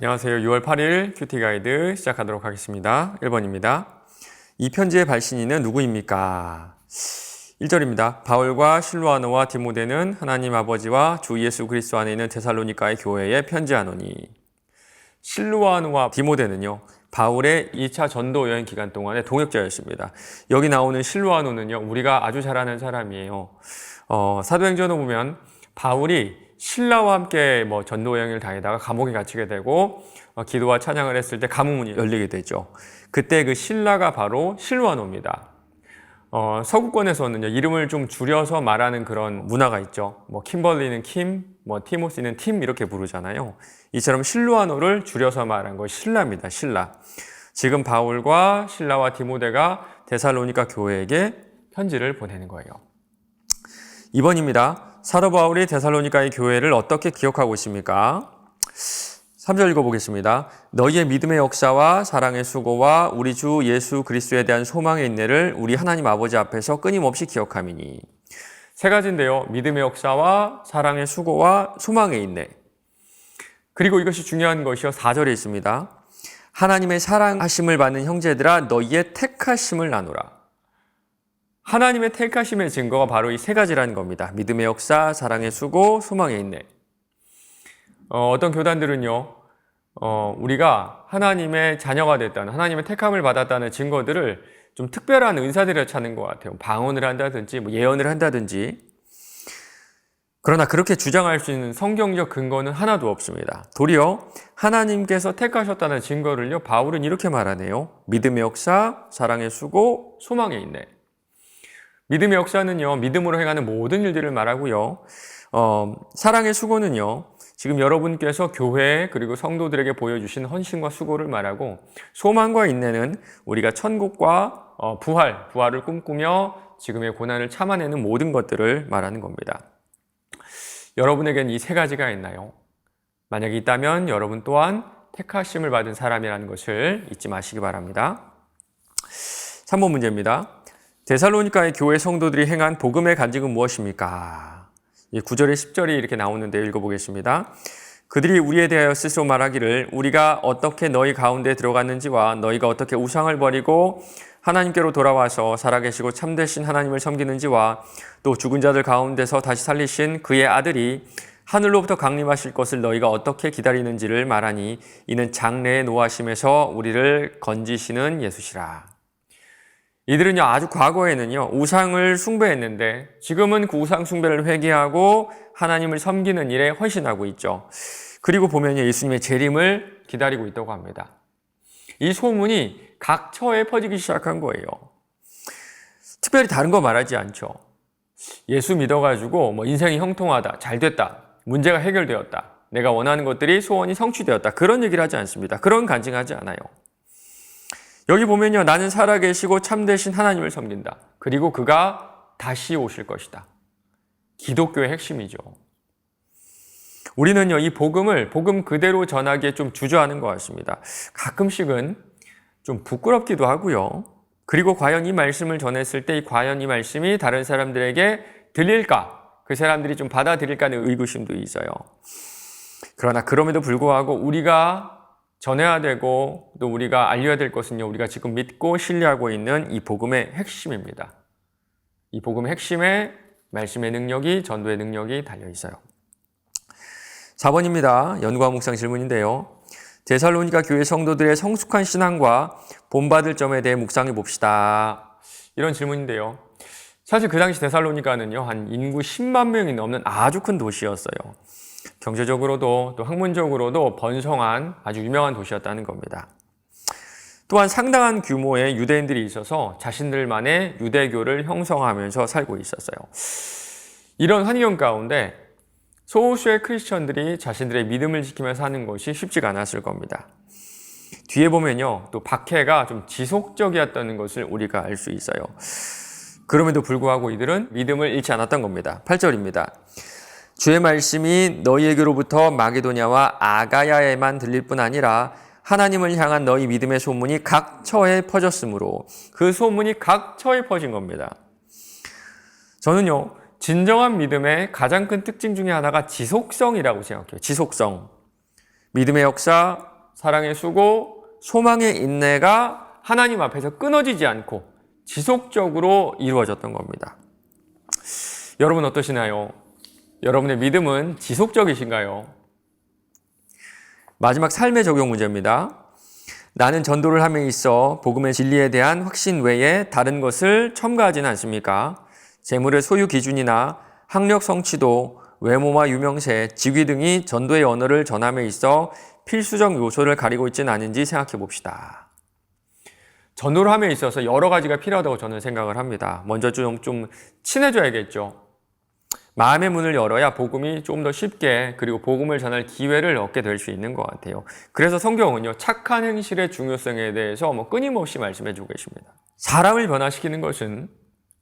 안녕하세요. 6월 8일 큐티 가이드 시작하도록 하겠습니다. 1번입니다. 이 편지의 발신인은 누구입니까? 1절입니다. 바울과 실로아노와 디모데는 하나님 아버지와 주 예수 그리스도 안에 있는 데살로니가의 교회에 편지하노니. 실로아노와 디모데는요, 바울의 2차 전도 여행 기간 동안의 동역자였습니다. 여기 나오는 실로아노는요, 우리가 아주 잘 아는 사람이에요. 사도행전을 보면 바울이 신라와 함께 전도 여행을 다니다가 감옥에 갇히게 되고 기도와 찬양을 했을 때 감옥문이 열리게 되죠. 그때 그 신라가 바로 실로아노입니다. 서구권에서는요, 이름을 좀 줄여서 말하는 그런 문화가 있죠. 킴벌리는 킴, 티모시는 팀 이렇게 부르잖아요. 이처럼 실로아노를 줄여서 말한 것이 신라입니다. 신라. 지금 바울과 실라와 디모데가 데살로니가 교회에게 편지를 보내는 거예요. 2번입니다. 사도 바울이 데살로니가의 교회를 어떻게 기억하고 있습니까? 3절 읽어보겠습니다. 너희의 믿음의 역사와 사랑의 수고와 우리 주 예수 그리스도에 대한 소망의 인내를 우리 하나님 아버지 앞에서 끊임없이 기억함이니. 세 가지인데요. 믿음의 역사와 사랑의 수고와 소망의 인내. 그리고 이것이 중요한 것이요. 4절에 있습니다. 하나님의 사랑하심을 받는 형제들아 너희의 택하심을 나누라. 하나님의 택하심의 증거가 바로 이 세 가지라는 겁니다. 믿음의 역사, 사랑의 수고, 소망의 인내. 어떤 교단들은요, 우리가 하나님의 자녀가 됐다는, 하나님의 택함을 받았다는 증거들을 좀 특별한 은사들을 찾는 것 같아요. 방언을 한다든지, 예언을 한다든지. 그러나 그렇게 주장할 수 있는 성경적 근거는 하나도 없습니다. 도리어 하나님께서 택하셨다는 증거를요, 바울은 이렇게 말하네요. 믿음의 역사, 사랑의 수고, 소망의 인내. 믿음의 역사는요, 믿음으로 행하는 모든 일들을 말하고요. 사랑의 수고는요, 지금 여러분께서 교회 그리고 성도들에게 보여주신 헌신과 수고를 말하고, 소망과 인내는 우리가 천국과 부활을 꿈꾸며 지금의 고난을 참아내는 모든 것들을 말하는 겁니다. 여러분에겐 이 세 가지가 있나요? 만약에 있다면 여러분 또한 택하심을 받은 사람이라는 것을 잊지 마시기 바랍니다. 3번 문제입니다. 데살로니가의 교회 성도들이 행한 복음의 간증은 무엇입니까? 9절에 10절이 이렇게 나오는데 읽어보겠습니다. 그들이 우리에 대하여 스스로 말하기를 우리가 어떻게 너희 가운데 들어갔는지와 너희가 어떻게 우상을 버리고 하나님께로 돌아와서 살아계시고 참되신 하나님을 섬기는지와 또 죽은 자들 가운데서 다시 살리신 그의 아들이 하늘로부터 강림하실 것을 너희가 어떻게 기다리는지를 말하니 이는 장래의 노하심에서 우리를 건지시는 예수시라. 이들은요, 아주 과거에는요, 우상을 숭배했는데 지금은 그 우상 숭배를 회개하고 하나님을 섬기는 일에 헌신하고 있죠. 그리고 보면요, 예수님의 재림을 기다리고 있다고 합니다. 이 소문이 각 처에 퍼지기 시작한 거예요. 특별히 다른 거 말하지 않죠. 예수 믿어가지고 인생이 형통하다, 잘 됐다, 문제가 해결되었다, 내가 원하는 것들이 소원이 성취되었다, 그런 얘기를 하지 않습니다. 그런 간증하지 않아요. 여기 보면요, 나는 살아계시고 참되신 하나님을 섬긴다. 그리고 그가 다시 오실 것이다. 기독교의 핵심이죠. 우리는요, 이 복음 그대로 전하기에 좀 주저하는 것 같습니다. 가끔씩은 좀 부끄럽기도 하고요. 그리고 과연 이 말씀을 전했을 때 과연 이 말씀이 다른 사람들에게 들릴까? 그 사람들이 좀 받아들일까 하는 의구심도 있어요. 그러나 그럼에도 불구하고 우리가 전해야 되고 또 우리가 알려야 될 것은요, 우리가 지금 믿고 신뢰하고 있는 이 복음의 핵심입니다. 이 복음의 핵심에 말씀의 능력이, 전도의 능력이 달려 있어요. 4번입니다. 연구와 묵상 질문인데요. 데살로니가 교회 성도들의 성숙한 신앙과 본받을 점에 대해 묵상해 봅시다. 이런 질문인데요. 사실 그 당시 데살로니가는요, 한 인구 10만 명이 넘는 아주 큰 도시였어요. 경제적으로도 또 학문적으로도 번성한 아주 유명한 도시였다는 겁니다. 또한 상당한 규모의 유대인들이 있어서 자신들만의 유대교를 형성하면서 살고 있었어요. 이런 환경 가운데 소수의 크리스천들이 자신들의 믿음을 지키며 사는 것이 쉽지가 않았을 겁니다. 뒤에 보면요, 또 박해가 좀 지속적이었다는 것을 우리가 알 수 있어요. 그럼에도 불구하고 이들은 믿음을 잃지 않았던 겁니다. 8절입니다. 주의 말씀이 너희에게로부터 마게도냐와 아가야에만 들릴 뿐 아니라 하나님을 향한 너희 믿음의 소문이 각 처에 퍼졌으므로. 그 소문이 각 처에 퍼진 겁니다. 저는요, 진정한 믿음의 가장 큰 특징 중에 하나가 지속성이라고 생각해요. 지속성. 믿음의 역사, 사랑의 수고, 소망의 인내가 하나님 앞에서 끊어지지 않고 지속적으로 이루어졌던 겁니다. 여러분 어떠시나요? 여러분의 믿음은 지속적이신가요? 마지막 삶의 적용 문제입니다. 나는 전도를 함에 있어 복음의 진리에 대한 확신 외에 다른 것을 첨가하지는 않습니까? 재물의 소유 기준이나 학력 성취도, 외모와 유명세, 직위 등이 전도의 언어를 전함에 있어 필수적 요소를 가리고 있지는 않은지 생각해 봅시다. 전도를 함에 있어서 여러 가지가 필요하다고 저는 생각을 합니다. 먼저 좀 친해져야겠죠. 마음의 문을 열어야 복음이 좀 더 쉽게 그리고 복음을 전할 기회를 얻게 될 수 있는 것 같아요. 그래서 성경은요, 착한 행실의 중요성에 대해서 끊임없이 말씀해 주고 계십니다. 사람을 변화시키는 것은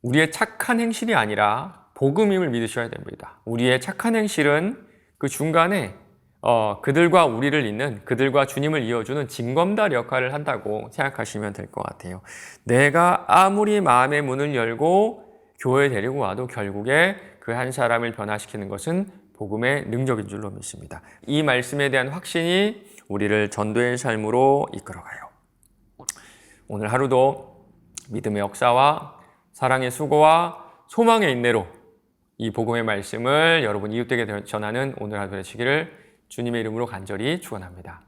우리의 착한 행실이 아니라 복음임을 믿으셔야 됩니다. 우리의 착한 행실은 그 중간에 그들과 우리를 잇는, 그들과 주님을 이어주는 징검다리 역할을 한다고 생각하시면 될 것 같아요. 내가 아무리 마음의 문을 열고 교회에 데리고 와도 결국에 그 한 사람을 변화시키는 것은 복음의 능력인 줄로 믿습니다. 이 말씀에 대한 확신이 우리를 전도의 삶으로 이끌어가요. 오늘 하루도 믿음의 역사와 사랑의 수고와 소망의 인내로 이 복음의 말씀을 여러분 이웃에게 전하는 오늘 하루 되시기를 주님의 이름으로 간절히 축원합니다.